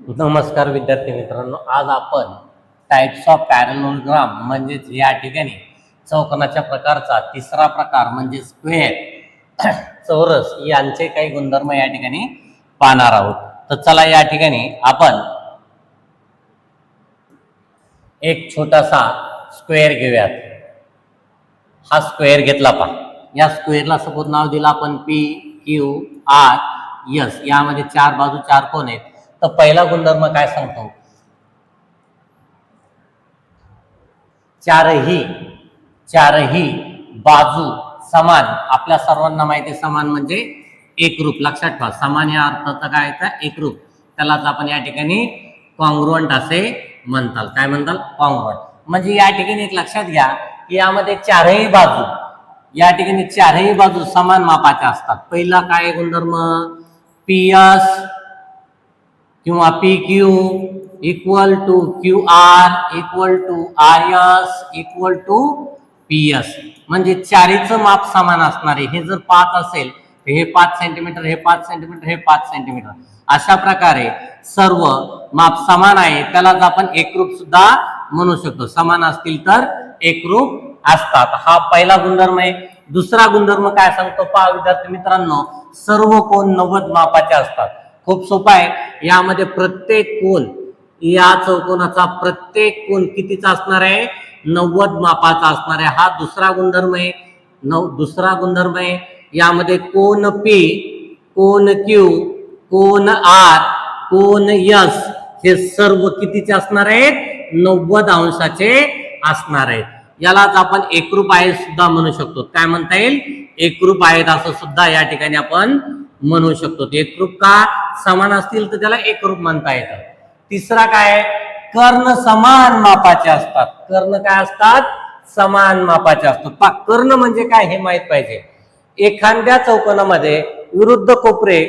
नमस्कार विद्यार्थी मित्रांनो, आज आपण टाइप्स ऑफ पॅरलोग्राम म्हणजेच या ठिकाणी चौकोनाच्या प्रकारचा तिसरा प्रकार म्हणजे स्क्वेअर चौरस यांचे काही गुणधर्म या ठिकाणी पाहणार आहोत। तर चला या ठिकाणी आपण एक छोटासा स्क्वेअर घेऊयात। हा स्क्वेअर घेतला पहा, या स्क्वेअरला सपोज नाव दिलं आपण पी क्यू आर एस। यामध्ये चार बाजू चार कोण आहेत। तर पहिला गुणधर्म काय सांगतो, चारही बाजू समान। आपल्या सर्वांना माहिती आहे समान म्हणजे एकरूप। लक्षात ठेवा, समान या अर्थाचा काय आहे, एकरूप। त्यालाच आपण या ठिकाणी कॉन्ग्रुएंट असे म्हणतात। काय म्हणतात, कॉन्ग्रुएंट। म्हणजे या ठिकाणी एक लक्षात घ्या की यामध्ये चारही बाजू समान मापाच्या असतात। पहिला काय गुणधर्म, पीएस किंवा P Q equal to Q R equal to R S equal to P S. म्हणजे चारीचं माप समान असणार आहे। हे जर 5 असेल तर हे 5 सेंटीमीटर, हे 5 सेंटीमीटर, हे 5 सेंटीमीटर। अशा प्रकारे सर्व माप समान आहे, त्यालाच आपण एकरूप सुद्धा म्हणू शकतो। समान असतील तर एकरूप असतात, हा पहिला गुणधर्म आहे। दुसरा गुणधर्म काय सांगतो पहा विद्यार्थी मित्रांनो, सर्व कोण 90 मापाचे असतात। खूप सोपा आहे। यामध्ये प्रत्येक कोण, या चौकोनाचा प्रत्येक कोण कितीचा असणार आहे, 90 मापाचा असणार आहे। हा दुसरा गुणधर्म आहे। यामध्ये कोण पी, कोण क्यू, कोण आर, कोण एस हे सर्व कितीचे असणार आहेत, 90 अंशाचे असणार आहेत। यालाच आपण एकरूप आहेत सुद्धा म्हणू शकतो। काय म्हणता येईल, एकरूप आहेत असं सुद्धा या ठिकाणी आपण म्हणू शकतो। एकरूप का, समान असतील तर त्याला एकरूप म्हणता येतं। तिसरा काय, कर्ण समान मापाचे असतात। कर्ण काय असतात, समान मापाचे असतात। कर्ण म्हणजे काय हे माहित पाहिजे। एखाद्या चौकोनामध्ये विरुद्ध कोपरे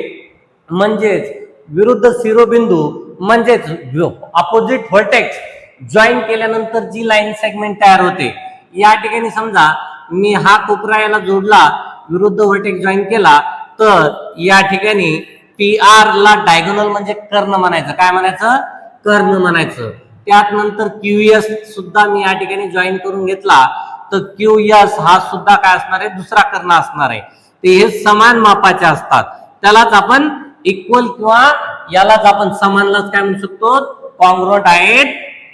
म्हणजेच विरुद्ध शिरोबिंदू म्हणजेच अपोजिट व्हर्टेक्स जॉईन केल्यानंतर जी लाईन सेगमेंट तयार होते। या ठिकाणी समजा मी हा कोपरा याला जोडला, विरुद्ध व्हर्टेक्स जॉईन केला, तर या ठिकाणी पी आर ला डायगोनल म्हणजे कर्ण म्हणायचं। काय म्हणायचं, कर्ण म्हणायचं। त्यात नंतर क्यू एस सुद्धा मी या ठिकाणी जॉईन करून घेतला, तर क्यू एस हा सुद्धा काय असणार आहे, दुसरा कर्ण असणार आहे। ते हे समान मापाचे असतात, त्यालाच आपण इक्वल किंवा यालाच आपण समानलाच काय म्हणू शकतो, कॉन्ग्रुएंट आहेत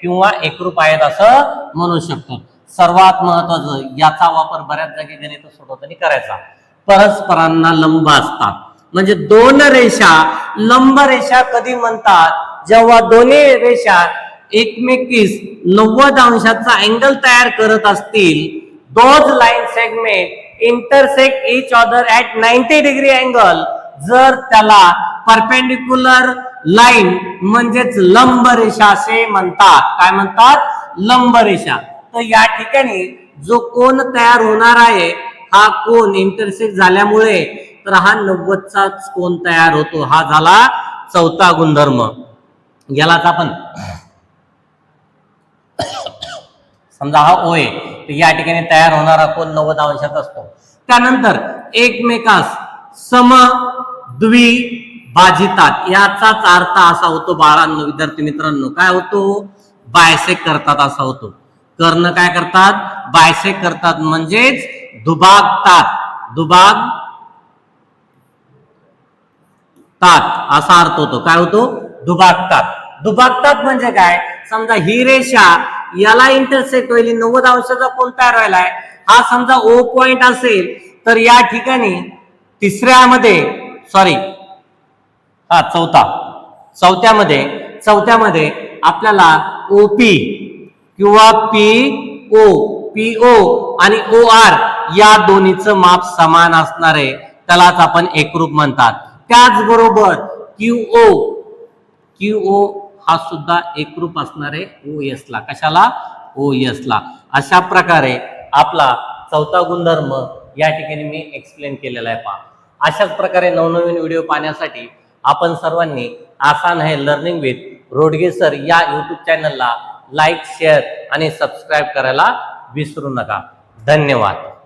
किंवा एकरूप आहेत असं म्हणू शकतो। सर्वात महत्वाचं, याचा वापर बऱ्याच जागी गणित सोडवताना करायचा, परस्परांना लंब असतात। म्हणजे दोन रेषा लंब रेषा कधी म्हणतात, जेव्हा दोन्ही रेषा एकमेकीस 90 अंशाचा अँगल तयार करत असतील। Those line segment intersect each other at 90 degree angle, जर त्याला परपेंडिक्युलर लाईन म्हणजेच लंब रेषा असे म्हणतात। काय म्हणतात, लंब रेषा। तर या ठिकाणी जो कोण तयार होणार आहे, हा कोण इंटरसेक्ट झाल्यामुळे तर हा 90चाच कोण तयार होतो। हा झाला चौथा गुणधर्म। यालाच आपण समजा हा ओ आहे, तर या ठिकाणी तयार होणारा कोण 90 अंशाचा असतो। त्यानंतर एकमेकास समद्विभाजितात, याचाच अर्थ असा होतो बाळांनो, विद्यार्थी मित्रांनो, काय होतो, बायसेक करतात असा होतो। कर्ण काय करतात, बायसेक करतात म्हणजेच दुभागतात असा अर्थ होतो। काय होतो, दुभागतात म्हणजे काय, समजा ही रेषा याला इंटरसेक्ट होईल, 90 अंशाचा कोण तयार व्हायलाय, हा समजा ओ पॉइंट असेल, तर या ठिकाणी चौथ्यामध्ये आपल्याला ओपी किंवा पीओ आणि ओ आर या दोन्हीचं माप समान असणार आहे, त्यालाच आपण एकरूप म्हणतात। त्याचबरोबर क्यूओ हा सुद्धा एकरूप असणार आहे ओएस ला। कशाला, ओएस ला। अशा प्रकारे आपला चौथा गुणधर्म या ठिकाणी मी एक्सप्लेन केलेला आहे पहा। अशाच प्रकारे नवनवीन व्हिडिओ पाहण्यासाठी आपण सर्वांनी आसान है लर्निंग विथ रोडगे सर या यूट्यूब चॅनलला लाईक, शेअर आणि सबस्क्राईब करायला विसरू नका। धन्यवाद।